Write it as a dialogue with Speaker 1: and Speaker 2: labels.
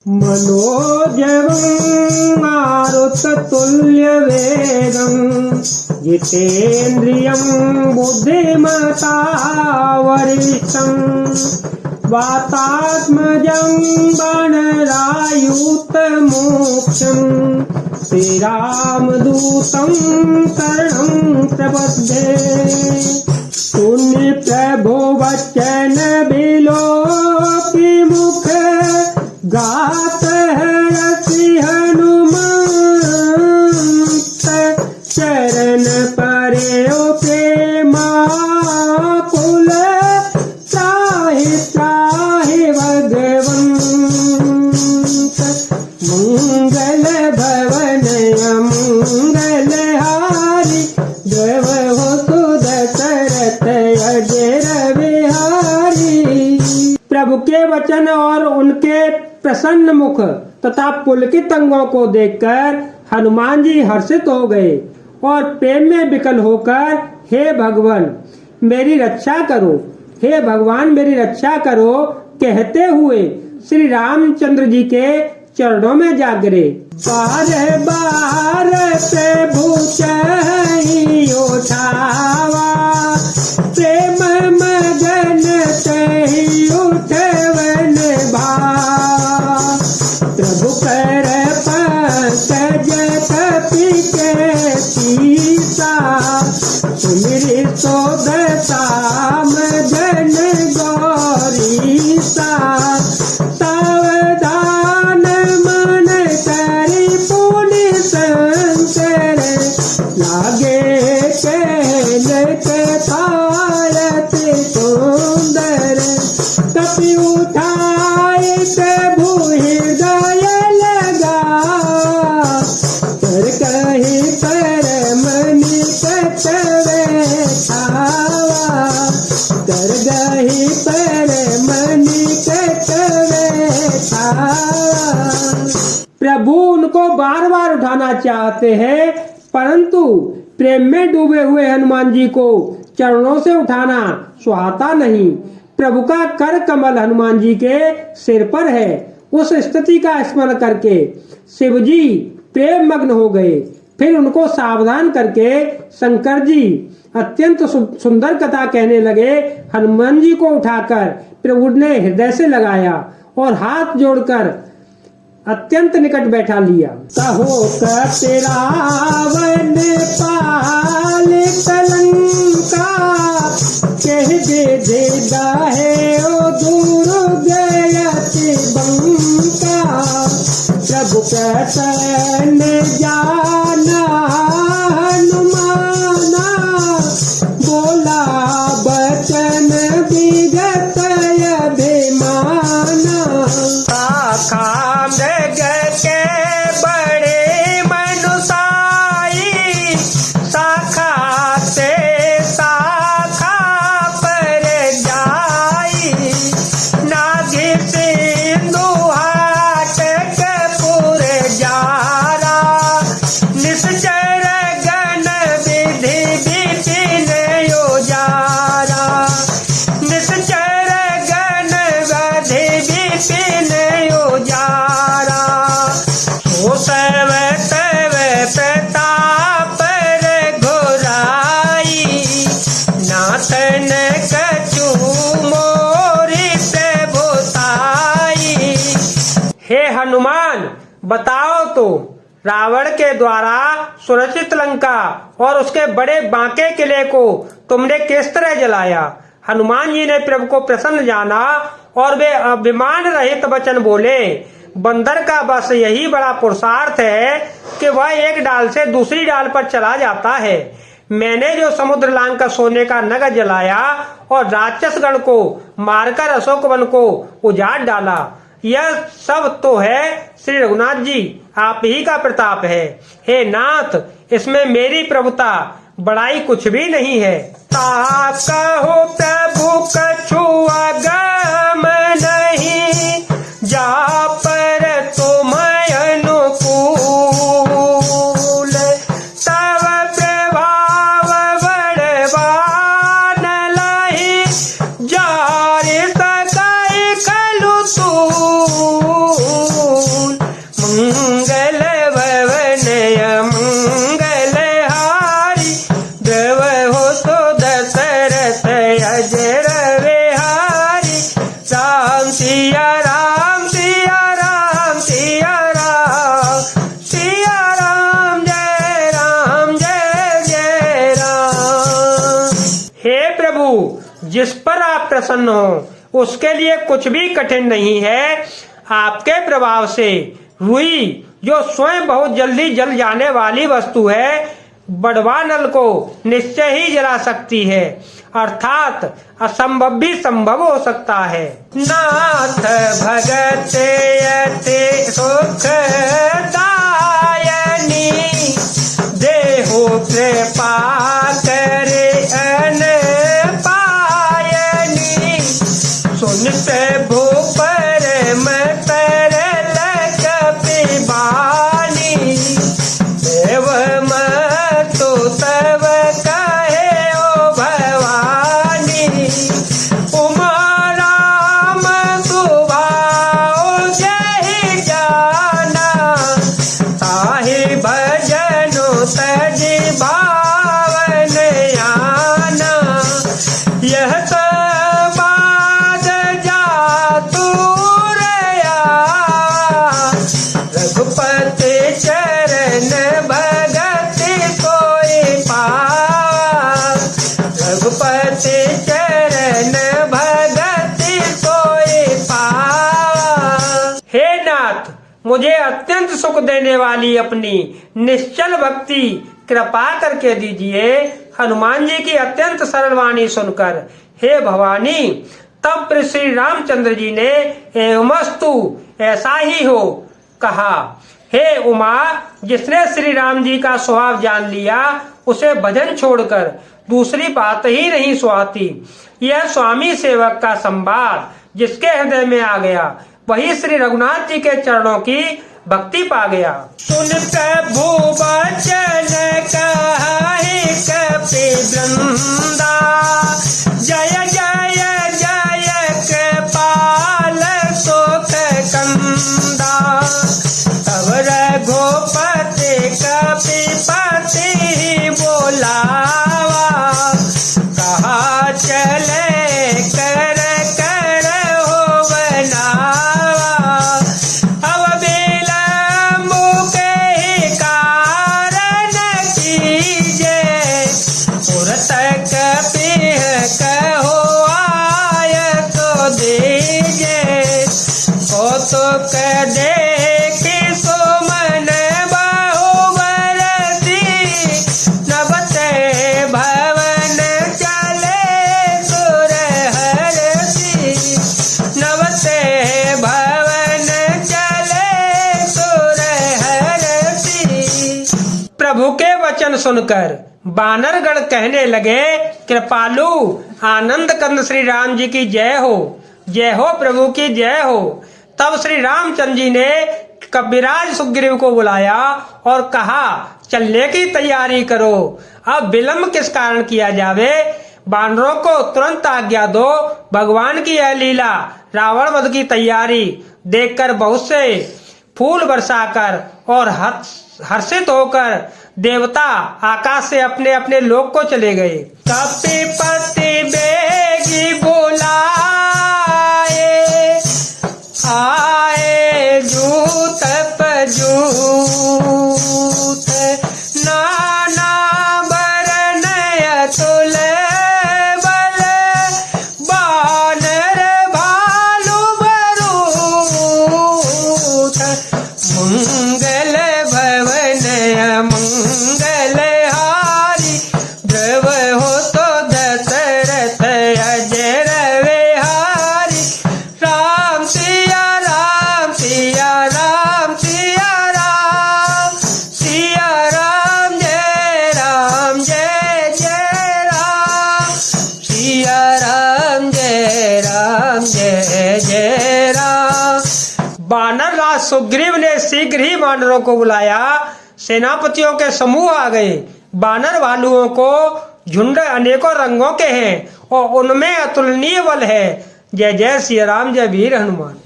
Speaker 1: मनोजवं मारुततुल्यवेगं जितेन्द्रियं बुद्धिमता वरिष्ठं वातात्मजं वानरायुतमोक्षं श्रीरामदूतं शरणं प्रपद्ये। पुण्य प्रभो वचन बिलोपि मुख गात हरसि हनुमंत चरण परेओ प्रेमाकुल त्राहि त्राहि भगवंत। मंगल भवन अमंगल हारी द्रवहु सुदशरथ अजर बिहारी। प्रभु के वचन और उनके प्रसन्न मुख तथा पुलकित अंगों को देखकर हनुमान जी हर्षित हो गए और प्रेम में विकल होकर हे भगवान मेरी रक्षा करो, हे भगवान मेरी रक्षा करो कहते हुए श्री रामचंद्र जी के चरणों में जा गिरे। बार बार प्रभु चाहियो छावा प्रेम मगन सही उठवन भाव। प्रभु कर पंकज कपि के सीसा सुमिरि सोदसा मगन गौरीसा। सावधान मन करि पुनि संकर लागे कहन कथायत सुंदर। कपि उठाए प्रभु हृदय लगा कर कही परम निकट बैठावा कर गही परम निकट बैठावा। प्रभु उनको बार बार उठाना चाहते हैं परंतु प्रेम में डूबे हुए हनुमान जी को चरणों से उठाना सुहाता नहीं। प्रभु का कर कमल हनुमान जी के सिर पर है। उस स्थिति का स्मरण करके शिव जी प्रेम मग्न हो गए। फिर उनको सावधान करके शंकर जी अत्यंत सुंदर कथा कहने लगे। हनुमान जी को उठाकर प्रभु ने हृदय से लगाया और हाथ जोड़कर अत्यंत निकट बैठा लिया। कहो रावण पाल कलंका कह दे है ओ दूर गयति बंका। प्रभु प्रसन्न जाना हनुमाना बोला बचन विगत अभिमाना। हे हनुमान बताओ तो रावण के द्वारा सुरक्षित लंका और उसके बड़े बांके किले को तुमने किस तरह जलाया। हनुमान जी ने प्रभु को प्रसन्न जाना और वे अभिमान रहित वचन बोले। बंदर का बस यही बड़ा पुरुषार्थ है कि वह एक डाल से दूसरी डाल पर चला जाता है। मैंने जो समुद्र लांग का सोने का नगर जलाया और राक्षसगण को मारकर अशोक वन को उजाड़ डाला यह सब तो है श्री रघुनाथ जी आप ही का प्रताप है। हे नाथ इसमें मेरी प्रभुता बड़ाई कुछ भी नहीं है। कहो प्रभु कछु अगम नहीं जा पर तुम अनुकूल। तव प्रभाव बड़वान लहि जा जिस पर आप प्रसन्न हो उसके लिए कुछ भी कठिन नहीं है। आपके प्रभाव से रुई, जो स्वयं बहुत जल्दी जल जाने वाली वस्तु है, बड़वा नल को निश्चय ही जला सकती है, अर्थात असंभव भी संभव हो सकता है। नाथ भगत यते सुख दायनी, देहो कृपा करे अन पायनी, सुनते भूप मुझे अत्यंत सुख देने वाली अपनी निश्चल भक्ति कृपा करके दीजिए। हनुमान जी की अत्यंत सरल वाणी सुनकर हे भवानी, तब श्री रामचंद्र जी ने एवमस्तु, ऐसा ही हो, कहा। हे उमा, जिसने श्री राम जी का स्वभाव जान लिया उसे भजन छोड़कर दूसरी बात ही नहीं सुहाती। यह स्वामी सेवक का संवाद जिसके हृदय में आ गया वही श्री रघुनाथ जी के चरणों की भक्ति पा गया। सुन प्रभु वचन कहि कपि वृंदा, जय जय जय कृपाल सुख कंदा, तब रघुपति कपिपति बोलावा, कहा चले कर कर हो बनावा, अब विलंब के कारण कीजे, पुरत कपिह कहो आय तो दीजे, कौतुक देखि सुमन बहुबरसी, नभते भवन चले सुर हरसी, नभते भवन चले सुर हरसी। प्रभु के वचन सुनकर बानरगण कहने लगे, कृपालु आनंद कंद श्री राम जी की जय हो प्रभु की जय हो। तब श्री रामचंद्र जी ने कविराज सुग्रीव को बुलाया और कहा, चलने की तैयारी करो, अब विलंब किस कारण किया जावे, बानरों को तुरंत आज्ञा दो। भगवान की यह लीला रावण वध की तैयारी देखकर बहुत से फूल बरसाकर और हर्षित होकर देवता आकाश से अपने अपने लोक को चले गए। कपिपति बेगी बुलाए, आए जूत पजूत, नाना बरन अतुल बल, बानर भालु भरूत, मंगल भवन मंगल हारी, ध्रुव हो तो दशरथ अजर विहारी, राम सिया राम सिया राम सिया राम, सिया राम जय जय राम, सिया राम जय जय राम। बानर राज सुग्रीव ने शीघ्र ही बानरों को बुलाया। सेनापतियों के समूह आ गए। बानर भालुओं को झुंड अनेकों रंगों के हैं और उनमें अतुलनीय बल है। जय जय श्री राम, जय वीर हनुमान।